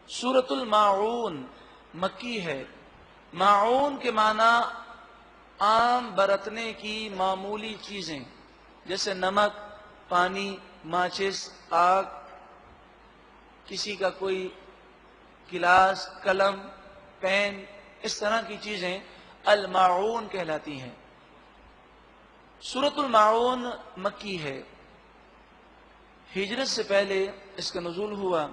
سورۃ الماعون مکی ہے۔ معون کے معنی عام برتنے کی معمولی چیزیں، جیسے نمک، پانی، ماچس، آگ، کسی کا کوئی گلاس، قلم، پین، اس طرح کی چیزیں الماعون کہلاتی ہیں۔ سورۃ الماعون مکی ہے، ہجرت سے پہلے اس کا نزول ہوا۔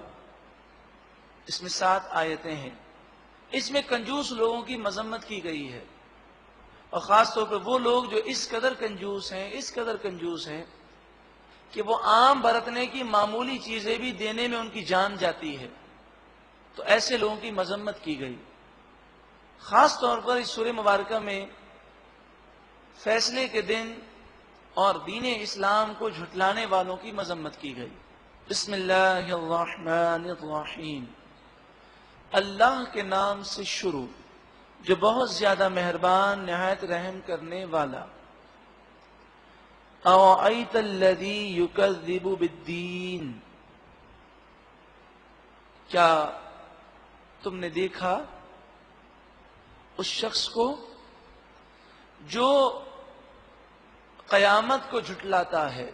اس میں 7 آیتیں ہیں۔ اس میں کنجوس لوگوں کی مذمت کی گئی ہے، اور خاص طور پر وہ لوگ جو اس قدر کنجوس ہیں کہ وہ عام برتنے کی معمولی چیزیں بھی دینے میں ان کی جان جاتی ہے، تو ایسے لوگوں کی مذمت کی گئی۔ خاص طور پر اس سورہ مبارکہ میں فیصلے کے دن اور دین اسلام کو جھٹلانے والوں کی مذمت کی گئی۔ بسم اللہ الرحمن الرحیم، اللہ کے نام سے شروع جو بہت زیادہ مہربان نہایت رحم کرنے والا۔ اَوَرَأَيْتَ الَّذِي يُكَذِّبُ بِالدِّينِ، کیا تم نے دیکھا اس شخص کو جو قیامت کو جھٹلاتا ہے؟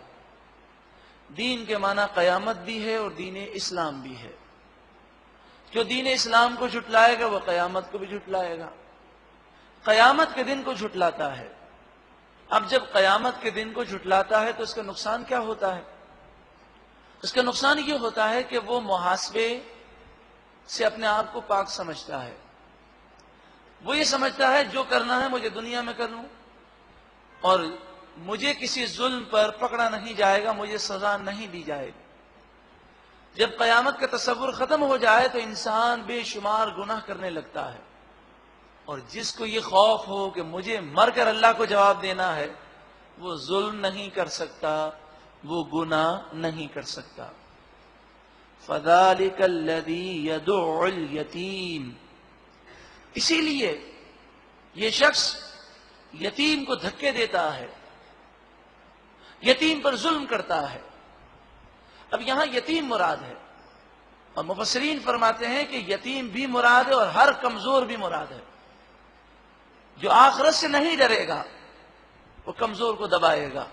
دین کے معنی قیامت بھی ہے اور دین اسلام بھی ہے۔ جو دین اسلام کو جھٹلائے گا وہ قیامت کو بھی جھٹلائے گا، قیامت کے دن کو جھٹلاتا ہے۔ اب جب قیامت کے دن کو جھٹلاتا ہے تو اس کا نقصان کیا ہوتا ہے؟ اس کا نقصان یہ ہوتا ہے کہ وہ محاسبے سے اپنے آپ کو پاک سمجھتا ہے۔ وہ یہ سمجھتا ہے جو کرنا ہے مجھے دنیا میں کر لوں، اور مجھے کسی ظلم پر پکڑا نہیں جائے گا، مجھے سزا نہیں دی جائے گی۔ جب قیامت کا تصور ختم ہو جائے تو انسان بے شمار گناہ کرنے لگتا ہے، اور جس کو یہ خوف ہو کہ مجھے مر کر اللہ کو جواب دینا ہے، وہ ظلم نہیں کر سکتا، وہ گناہ نہیں کر سکتا۔ فَذَلِكَ الَّذِي يَدُعُّ الْيَتِيمَ، اسی لیے یہ شخص یتیم کو دھکے دیتا ہے، یتیم پر ظلم کرتا ہے۔ اب یہاں یتیم مراد ہے، اور مفسرین فرماتے ہیں کہ یتیم بھی مراد ہے اور ہر کمزور بھی مراد ہے۔ جو آخرت سے نہیں ڈرے گا وہ کمزور کو دبائے گا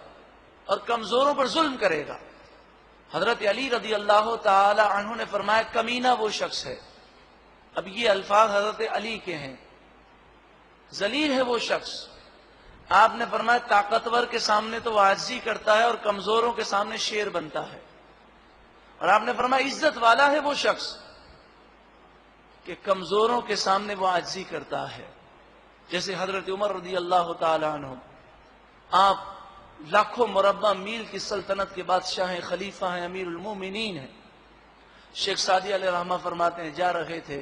اور کمزوروں پر ظلم کرے گا۔ حضرت علی رضی اللہ تعالی عنہ نے فرمایا کمینہ وہ شخص ہے۔ اب یہ الفاظ حضرت علی کے ہیں۔ ذلیل ہے وہ شخص، آپ نے فرمایا طاقتور کے سامنے تو وہ عاجزی کرتا ہے اور کمزوروں کے سامنے شیر بنتا ہے، اور آپ نے فرمایا عزت والا ہے وہ شخص کہ کمزوروں کے سامنے وہ عاجزی کرتا ہے۔ جیسے حضرت عمر رضی اللہ تعالی عنہ، آپ لاکھوں مربع میل کی سلطنت کے بادشاہ ہیں، خلیفہ ہیں، امیر المومنین ہیں۔ شیخ سعدی علیہ رحمہ فرماتے ہیں جا رہے تھے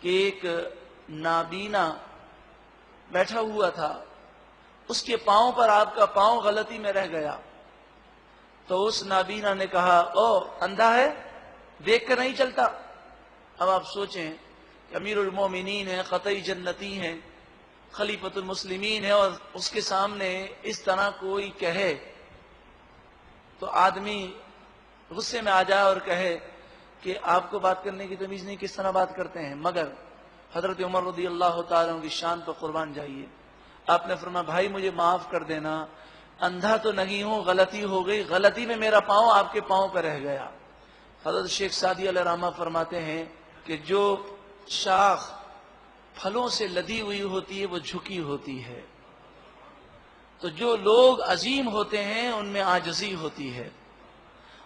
کہ ایک نابینا بیٹھا ہوا تھا، اس کے پاؤں پر آپ کا پاؤں غلطی میں رہ گیا، تو اس نابینا نے کہا او اندھا ہے، دیکھ کر نہیں چلتا۔ اب آپ سوچیں کہ امیر المومنین ہیں، قطعی جنتی ہیں، خلیفۃ المسلمین ہے، اور اس کے سامنے اس طرح کوئی کہے تو آدمی غصے میں آ جائے اور کہے کہ آپ کو بات کرنے کی تمیز نہیں، کس طرح بات کرتے ہیں۔ مگر حضرت عمر رضی اللہ تعالیٰ عنہ کی شان پر قربان جائیے، آپ نے فرمایا بھائی مجھے معاف کر دینا، اندھا تو نہیں ہوں، غلطی ہو گئی، غلطی میں میرا پاؤں آپ کے پاؤں پر رہ گیا۔ حضرت شیخ سعدی علیہ رحمہ فرماتے ہیں کہ جو شاخ پھلوں سے لدی ہوئی ہوتی ہے وہ جھکی ہوتی ہے، تو جو لوگ عظیم ہوتے ہیں ان میں عاجزی ہوتی ہے،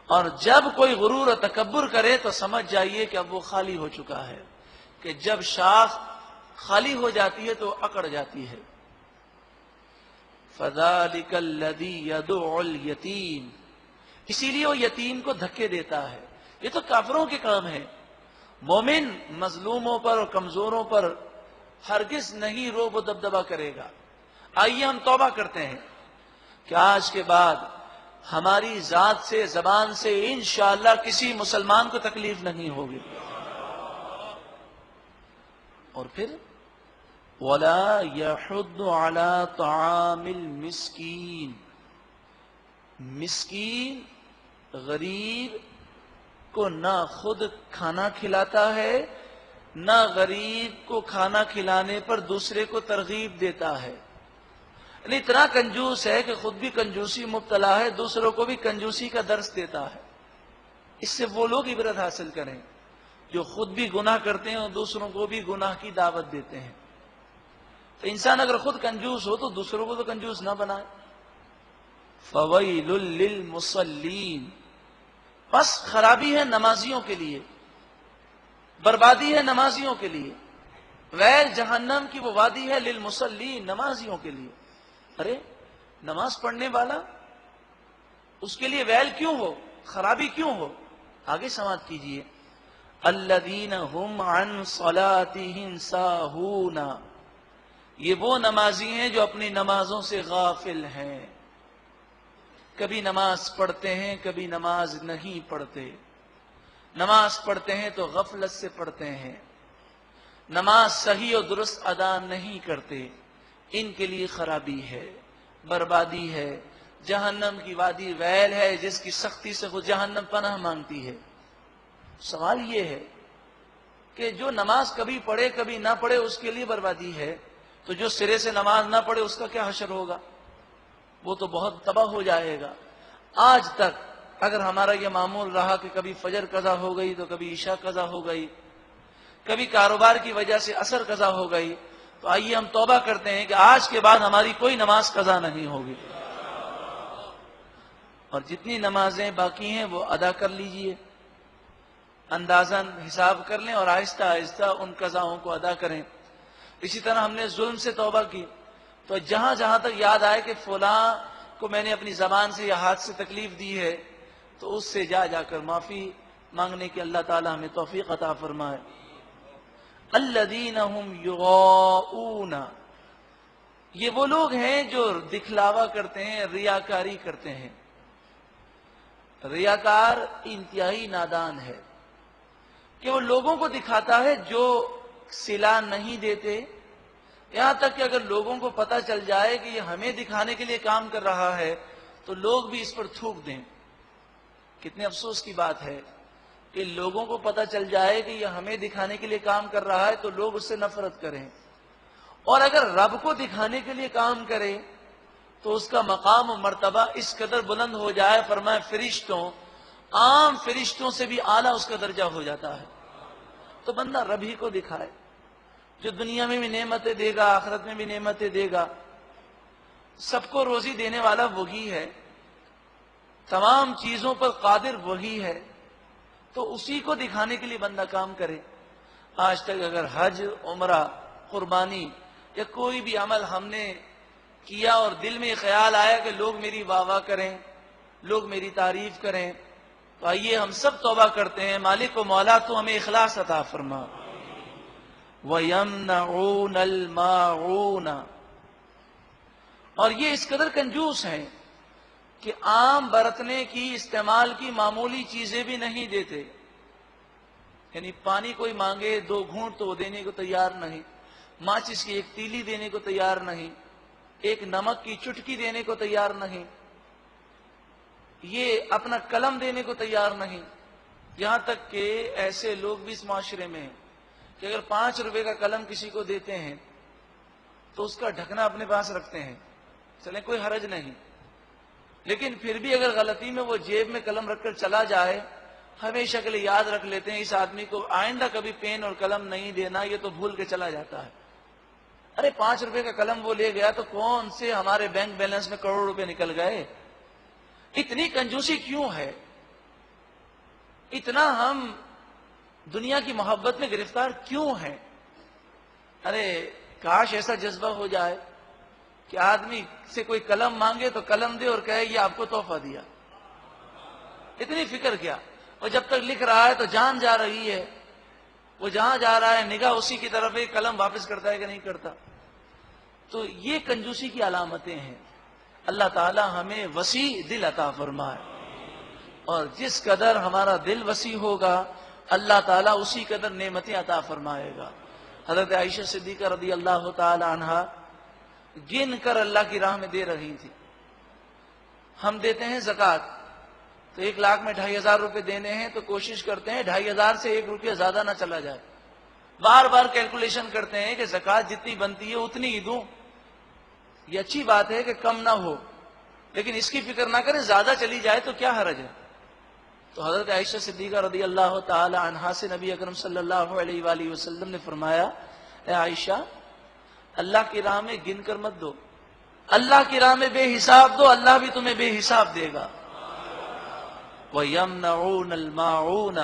اور جب کوئی غرور و تکبر کرے تو سمجھ جائیے کہ اب وہ خالی ہو چکا ہے، کہ جب شاخ خالی ہو جاتی ہے تو اکڑ جاتی ہے۔ فَذَلِكَ الَّذِي يَدُعُّ الْيَتِيمَ، اسی لیے وہ یتیم کو دھکے دیتا ہے۔ یہ تو کافروں کے کام ہے۔ مومن مظلوموں پر اور کمزوروں پر ہرگز نہیں روب و دبدبا کرے گا۔ آئیے ہم توبہ کرتے ہیں کہ آج کے بعد ہماری ذات سے، زبان سے انشاءاللہ کسی مسلمان کو تکلیف نہیں ہوگی۔ اور پھر وَلَا يَحُضُّ عَلَىٰ طَعَامِ الْمِسْكِينِ، مسکین غریب کو نہ خود کھانا کھلاتا ہے نہ غریب کو کھانا کھلانے پر دوسرے کو ترغیب دیتا ہے. یعنی اتنا کنجوس ہے کہ خود بھی کنجوسی مبتلا ہے, دوسروں کو بھی کنجوسی کا درس دیتا ہے. اس سے وہ لوگ عبرت حاصل کریں جو خود بھی گناہ کرتے ہیں اور دوسروں کو بھی گناہ کی دعوت دیتے ہیں. تو انسان اگر خود کنجوس ہو تو دوسروں کو تو کنجوس نہ بنائے. فویل للمصلین, بس خرابی ہے نمازیوں کے لیے, بربادی ہے نمازیوں کے لیے. ویل جہنم کی وہ وادی ہے للمصلین, نمازیوں کے لیے. ارے نماز پڑھنے والا, اس کے لیے ویل کیوں ہو, خرابی کیوں ہو؟ آگے سماعت کیجئے. الذین هم عن صلاتهم ساہون, یہ وہ نمازی ہیں جو اپنی نمازوں سے غافل ہیں. کبھی نماز پڑھتے ہیں کبھی نماز نہیں پڑھتے. نماز پڑھتے ہیں تو غفلت سے پڑھتے ہیں, نماز صحیح اور درست ادا نہیں کرتے. ان کے لیے خرابی ہے, بربادی ہے, جہنم کی وادی ویل ہے جس کی سختی سے وہ جہنم پناہ مانگتی ہے. سوال یہ ہے کہ جو نماز کبھی پڑھے کبھی نہ پڑھے اس کے لیے بربادی ہے, تو جو سرے سے نماز نہ پڑھے اس کا کیا حشر ہوگا؟ وہ تو بہت تباہ ہو جائے گا. آج تک اگر ہمارا یہ معمول رہا کہ کبھی فجر قضا ہو گئی تو کبھی عشاء قضا ہو گئی, کبھی کاروبار کی وجہ سے عصر قضا ہو گئی, تو آئیے ہم توبہ کرتے ہیں کہ آج کے بعد ہماری کوئی نماز قضا نہیں ہوگی, اور جتنی نمازیں باقی ہیں وہ ادا کر لیجئے. اندازاً حساب کر لیں اور آہستہ آہستہ ان قضاؤں کو ادا کریں. اسی طرح ہم نے ظلم سے توبہ کی, تو جہاں جہاں تک یاد آئے کہ فلاں کو میں نے اپنی زبان سے یا ہاتھ سے تکلیف دی ہے, تو اس سے جا کر معافی مانگنے کی اللہ تعالی ہمیں توفیق عطا فرمائے. الذین هم یراؤون, یہ وہ لوگ ہیں جو دکھلاوا کرتے ہیں, ریاکاری کرتے ہیں. ریاکار انتہائی نادان ہے کہ وہ لوگوں کو دکھاتا ہے جو صلہ نہیں دیتے, یہاں تک کہ اگر لوگوں کو پتہ چل جائے کہ یہ ہمیں دکھانے کے لیے کام کر رہا ہے تو لوگ بھی اس پر تھوک دیں. کتنے افسوس کی بات ہے کہ لوگوں کو پتہ چل جائے کہ یہ ہمیں دکھانے کے لیے کام کر رہا ہے تو لوگ اس سے نفرت کریں, اور اگر رب کو دکھانے کے لیے کام کرے تو اس کا مقام و مرتبہ اس قدر بلند ہو جائے, فرمائے فرشتوں, عام فرشتوں سے بھی اعلیٰ اس کا درجہ ہو جاتا ہے. تو بندہ رب ہی کو دکھائے جو دنیا میں بھی نعمتیں دے گا, آخرت میں بھی نعمتیں دے گا. سب کو روزی دینے والا وہی ہے, تمام چیزوں پر قادر وہی ہے, تو اسی کو دکھانے کے لیے بندہ کام کرے. آج تک اگر حج, عمرہ, قربانی یا کوئی بھی عمل ہم نے کیا اور دل میں خیال آیا کہ لوگ میری واہ واہ کریں, لوگ میری تعریف کریں, تو آئیے ہم سب توبہ کرتے ہیں, مالک و مولا تو ہمیں اخلاص عطا فرما. وَيَمْنَعُونَ الْمَاعُونَ, اور یہ اس قدر کنجوس ہیں کہ عام برتنے کی, استعمال کی معمولی چیزیں بھی نہیں دیتے. یعنی پانی کوئی مانگے 2 گھونٹ تو وہ دینے کو تیار نہیں, ماچس کی 1 تیلی دینے کو تیار نہیں, 1 نمک کی چٹکی دینے کو تیار نہیں, یہ اپنا قلم دینے کو تیار نہیں. یہاں تک کہ ایسے لوگ بھی اس معاشرے میں ہیں کہ اگر 5 روپے کا قلم کسی کو دیتے ہیں تو اس کا ڈھکنا اپنے پاس رکھتے ہیں, چلیں کوئی حرج نہیں, لیکن پھر بھی اگر غلطی میں وہ جیب میں قلم رکھ کر چلا جائے, ہمیشہ کے لیے یاد رکھ لیتے ہیں اس آدمی کو آئندہ کبھی پین اور قلم نہیں دینا, یہ تو بھول کے چلا جاتا ہے. ارے 5 روپے کا قلم وہ لے گیا تو کون سے ہمارے بینک بیلنس میں کروڑ روپے نکل گئے. اتنی کنجوسی کیوں ہے؟ اتنا ہم دنیا کی محبت میں گرفتار کیوں ہیں؟ ارے کاش ایسا جذبہ ہو جائے کہ آدمی سے کوئی قلم مانگے تو قلم دے اور کہے یہ آپ کو تحفہ دیا. اتنی فکر کیا؟ اور جب تک لکھ رہا ہے تو جان جا رہی ہے, وہ جہاں جا رہا ہے نگاہ اسی کی طرف ہے, قلم واپس کرتا ہے کہ نہیں کرتا. تو یہ کنجوسی کی علامتیں ہیں. اللہ تعالی ہمیں وسیع دل عطا فرمائے, اور جس قدر ہمارا دل وسیع ہوگا اللہ تعالیٰ اسی قدر نعمتیں عطا فرمائے گا. حضرت عائشہ صدیقہ رضی اللہ تعالی عنہا گن کر اللہ کی راہ میں دے رہی تھی. ہم دیتے ہیں زکوٰۃ, تو 1 لاکھ میں 2500 روپے دینے ہیں تو کوشش کرتے ہیں 2500 سے 1 روپیہ زیادہ نہ چلا جائے. بار بار کیلکولیشن کرتے ہیں کہ زکوٰۃ جتنی بنتی ہے اتنی ہی دوں. یہ اچھی بات ہے کہ کم نہ ہو، لیکن اس کی فکر نہ کریں زیادہ چلی جائے تو کیا حرج ہے. تو حضرت عائشہ صدیقہ رضی اللہ تعالی عنہا سے نبی اکرم صلی اللہ علیہ وآلہ وسلم نے فرمایا، اے عائشہ اللہ کی راہ میں گن کر مت دو، اللہ کی راہ میں بے حساب دو، اللہ بھی تمہیں بے حساب دے گا. وَيَمْنَعُونَ الْمَاعُونَ،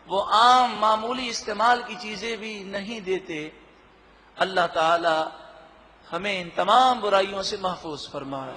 وہ عام معمولی استعمال کی چیزیں بھی نہیں دیتے. اللہ تعالی ہمیں ان تمام برائیوں سے محفوظ فرمائے.